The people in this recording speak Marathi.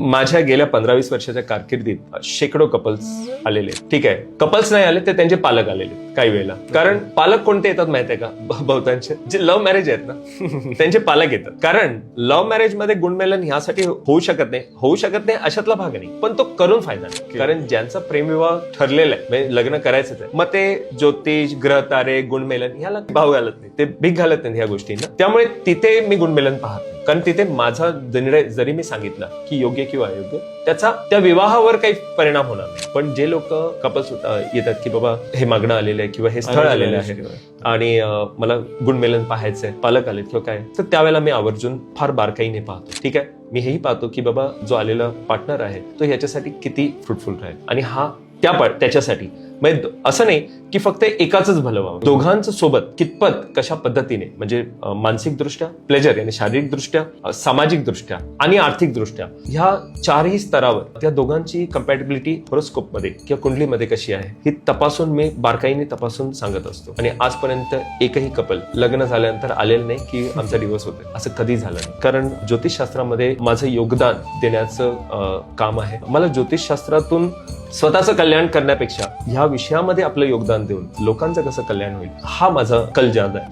माझ्या गेल्या 15-20 वर्षाच्या कारकिर्दीत शेकडो कपल्स आलेले. ठीक आहे, कपल्स नाही आले तर त्यांचे पालक आलेले काही वेळेला. कारण पालक कोणते येतात माहितीये का? बहुतांश जे लव्ह मॅरेज आहेत ना त्यांचे पालक येतात. कारण लव्ह मॅरेज मध्ये गुणमेलन ह्यासाठी होऊ शकत नाही अशातला भाग नाही, पण तो करून फायदा नाही. कारण ज्यांचा प्रेमविवाह ठरलेला आहे, म्हणजे लग्न करायचंच आहे, मग ते ज्योतिष, ग्रह तारे, गुणमेलन ह्याला भाव घालत नाही, ते भीक घालत नाही ह्या गोष्टींना. त्यामुळे तिथे मी गुणमेलन पाहत नाही. कारण तिथे माझा निर्णय जरी मी सांगितला की योग्य किंवा अयोग्य, त्याचा त्या विवाहावर काही परिणाम होणार नाही. पण जे लोक कपल्स येतात की बाबा हे मागणं आलेलं आहे किंवा हे स्थळ आलेलं आहे आणि मला गुणमेलन पाहायचंय, पालक आलेत किंवा काय, तर त्यावेळेला मी आवर्जून फार बारकाईने पाहतो. ठीक आहे, मी हेही पाहतो की बाबा जो आलेला पार्टनर आहे तो ह्याच्यासाठी किती फ्रुटफुल राहील आणि हा त्याच्यासाठी. म्हणजे असं नाही की फक्त एकाच भलं व्हावं, दोघांचं सोबत कितपत कशा पद्धतीने, म्हणजे मानसिक दृष्ट्या प्लेजर आणि शारीरिक दृष्ट्या, सामाजिक दृष्ट्या आणि आर्थिक दृष्ट्या, ह्या चारही स्तरावर त्या दोघांची कम्पॅटिबिलिटी हॉरोस्कोप मध्ये किंवा कुंडलीमध्ये कशी आहे ही तपासून मी बारकाईने तपासून सांगत असतो. आणि आजपर्यंत एकही कपल लग्न झाल्यानंतर आलेलं नाही की आमचा डिव्होर्स होतोय, असं कधी झालं नाही. कारण ज्योतिषशास्त्रामध्ये माझं योगदान देण्याचं काम आहे. मला ज्योतिषशास्त्रातून स्वतःचं कल्याण करण्यापेक्षा ह्या विषयामध्ये आपलं योगदान देऊन लोकांचं कसं कल्याण होईल हा माझा कल जाद आहे.